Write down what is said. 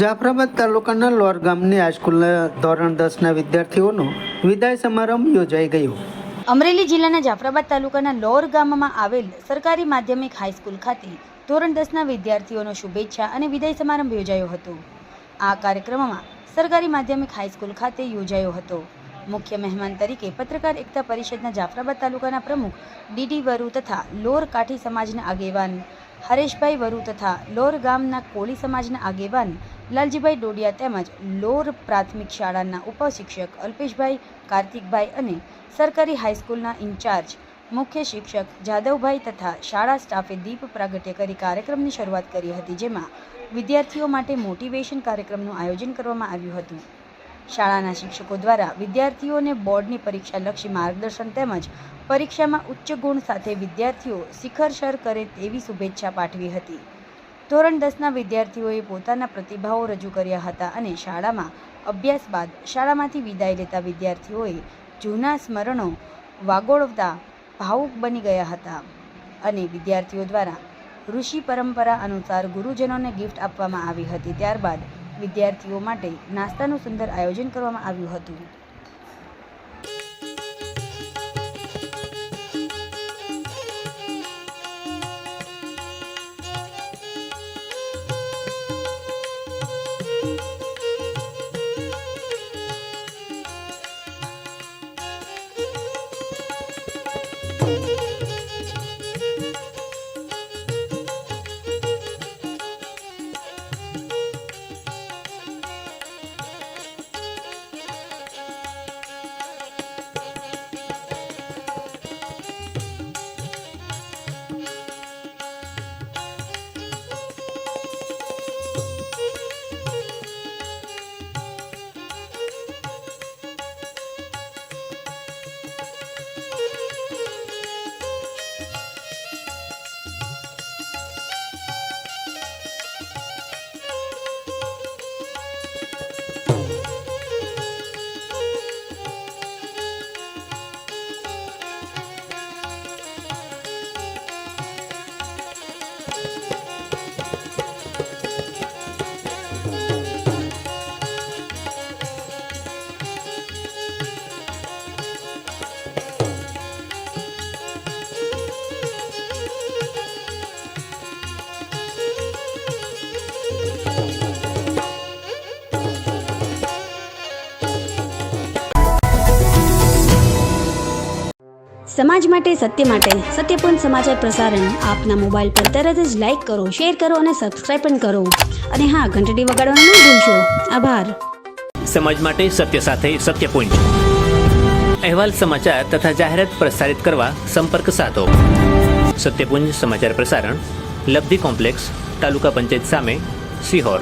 જાફરાબાદ તાલુકાના લોર ગામની હાઈસ્કૂલના ધોરણ 10ના વિદ્યાર્થીઓનો વિદાય સમારંભ યોજાઈ ગયો। અમરેલી જિલ્લાના જાફરાબાદ તાલુકાના લોર ગામમાં આવેલ સરકારી માધ્યમિક હાઈસ્કૂલ ખાતે ધોરણ 10ના વિદ્યાર્થીઓનો શુભેચ્છા અને વિદાય સમારંભ યોજાયો હતો। આ કાર્યક્રમમાં સરકારી માધ્યમિક હાઈસ્કૂલ ખાતે યોજાયો હતો। મુખ્ય મહેમાન તરીકે પત્રકાર એકતા પરિષદના જાફરાબાદ તાલુકાના પ્રમુખ ડીડી વરુ તથા લોર કાઠી સમાજના આગેવાન હરેશભાઈ વરુ તથા લોર ગામના કોળી સમાજના આગેવાન લાલજીભાઈ ડોડિયા તેમજ લોર પ્રાથમિક શાળાના ઉપશિક્ષક અલ્પેશભાઈ, કાર્તિકભાઈ અને સરકારી હાઈસ્કૂલના ઇન્ચાર્જ મુખ્ય શિક્ષક જાદવભાઈ તથા શાળા સ્ટાફે દીપ પ્રાગટ્ય કરી કાર્યક્રમની શરૂઆત કરી હતી, જેમાં વિદ્યાર્થીઓ માટે મોટિવેશન કાર્યક્રમનું આયોજન કરવામાં આવ્યું હતું। શાળાના શિક્ષકો દ્વારા વિદ્યાર્થીઓને બોર્ડની પરીક્ષાલક્ષી માર્ગદર્શન તેમજ પરીક્ષામાં ઉચ્ચ ગુણ સાથે વિદ્યાર્થીઓ શિખર સર કરે તેવી શુભેચ્છા પાઠવી હતી। ધોરણ 10ના વિદ્યાર્થીઓએ પોતાના પ્રતિભાવો રજૂ કર્યા હતા અને શાળામાં અભ્યાસ બાદ શાળામાંથી વિદાય લેતા વિદ્યાર્થીઓએ જૂના સ્મરણો વાગોળવતા ભાવુક બની ગયા હતા અને વિદ્યાર્થીઓ દ્વારા ઋષિ પરંપરા અનુસાર ગુરુજનોને ગિફ્ટ આપવામાં આવી હતી। ત્યારબાદ વિદ્યાર્થીઓ માટે નાસ્તાનું સુંદર આયોજન કરવામાં આવ્યું હતું। સમાજ માટે સત્યપૂર્ણ સમાચાર પ્રસારણ આપના મોબાઈલ પર તરત જ લાઈક કરો, શેર કરો અને સબસ્ક્રાઇબ પણ કરો અને હા, ઘંટડી વગાડવાનું ન ભૂલશો। આભાર। સમાજ માટે સત્ય સાથે સત્યપૂર્ણ અહેવાલ, સમાચાર તથા જાહેરાત પ્રસારિત કરવા સંપર્ક સાધો। સત્યપુંજ સમાચાર પ્રસારણ, લબ્ધિ કોમ્પ્લેક્સ, તાલુકા પંચાયત સામે, સિહોર।